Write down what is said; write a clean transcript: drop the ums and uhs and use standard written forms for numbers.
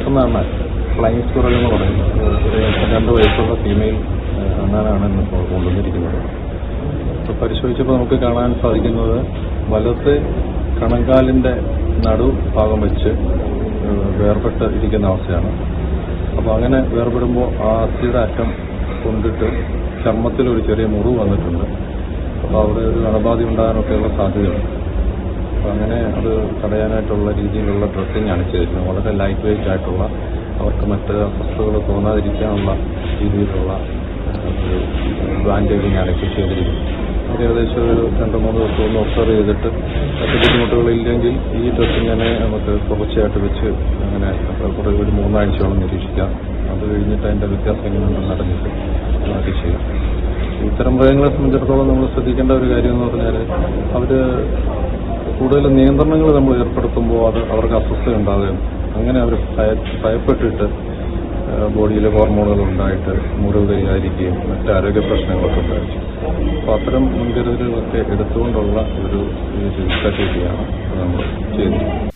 പറക്കുന്ന അണ്ണാൻ, flying squirrel എന്ന് പറയുന്നത് 2 വയസ്സുള്ള ഫീമെയിൽ അണ്ണാനാണ് ഇന്നിപ്പോൾ കൊണ്ടുവന്നിരിക്കുന്നത്. അപ്പോൾ പരിശോധിച്ചപ്പോൾ നമുക്ക് കാണാൻ സാധിക്കുന്നത് വലത്തെ കണങ്കാലിൻ്റെ നടുഭാഗം വെച്ച് വേർപെട്ട് ഇരിക്കുന്ന അവസ്ഥയാണ്. അപ്പോൾ അങ്ങനെ വേർപെടുമ്പോൾ ആ അസ്ഥിയുടെ അറ്റം കൊണ്ടിട്ട് ചർമ്മത്തിലൊരു ചെറിയ മുറിവ് വന്നിട്ടുണ്ട്. അപ്പോൾ അവിടെ ഒരു അണുബാധ ഉണ്ടാകാനൊക്കെയുള്ള സാധ്യതയുണ്ട്. അപ്പോൾ അങ്ങനെ അത് തടയാനായിട്ടുള്ള രീതിയിലുള്ള ഡ്രസ്സിങ്ങാണ് ചെയ്തിരുന്നത്. വളരെ ലൈറ്റ് വെയിറ്റ് ആയിട്ടുള്ള, അവർക്ക് മറ്റ് അസ്വസ്ഥതകൾ തോന്നാതിരിക്കാനുള്ള രീതിയിലുള്ള ഒരു ബാൻഡേജിങ്ങാണ് ഇപ്പോൾ ചെയ്തിരിക്കുന്നത്. ഏകദേശം ഒരു 2-3 ദിവസം ഒന്ന് ഒബ്സർവ് ചെയ്തിട്ട് മറ്റ് ബുദ്ധിമുട്ടുകളില്ലെങ്കിൽ ഈ ഡ്രസ്സിങ്ങനെ നമുക്ക് തുടർച്ചയായിട്ട് വെച്ച് അങ്ങനെ കുറേ ഒരു 3 ആഴ്ചയോളം നിരീക്ഷിക്കാം. അത് കഴിഞ്ഞിട്ട് അതിൻ്റെ വ്യത്യാസം എങ്ങനെയുണ്ടെന്ന് അറിഞ്ഞിട്ട് മാറ്റി ചെയ്യാം. ഇത്തരം മൃഗങ്ങളെ സംബന്ധിച്ചിടത്തോളം നമ്മൾ ശ്രദ്ധിക്കേണ്ട ഒരു കാര്യം എന്ന് പറഞ്ഞാൽ, അവർ കൂടുതൽ നിയന്ത്രണങ്ങൾ നമ്മൾ ഏർപ്പെടുത്തുമ്പോൾ അത് അവർക്ക് അസ്വസ്ഥത ഉണ്ടാകുകയും അങ്ങനെ അവർ ഭയപ്പെട്ടിട്ട് ബോഡിയിലെ ഹോർമോണുകൾ ഉണ്ടായിട്ട് മുറിവ് കൈകാരിക്കുകയും മറ്റ് ആരോഗ്യ പ്രശ്നങ്ങളൊക്കെ ഉണ്ടായിരിക്കും. അപ്പോൾ അത്തരം മുൻകരുതലുകളൊക്കെ എടുത്തുകൊണ്ടുള്ള ഒരു ചികിത്സാ രീതിയാണ് നമ്മൾ ചെയ്യുന്നത്.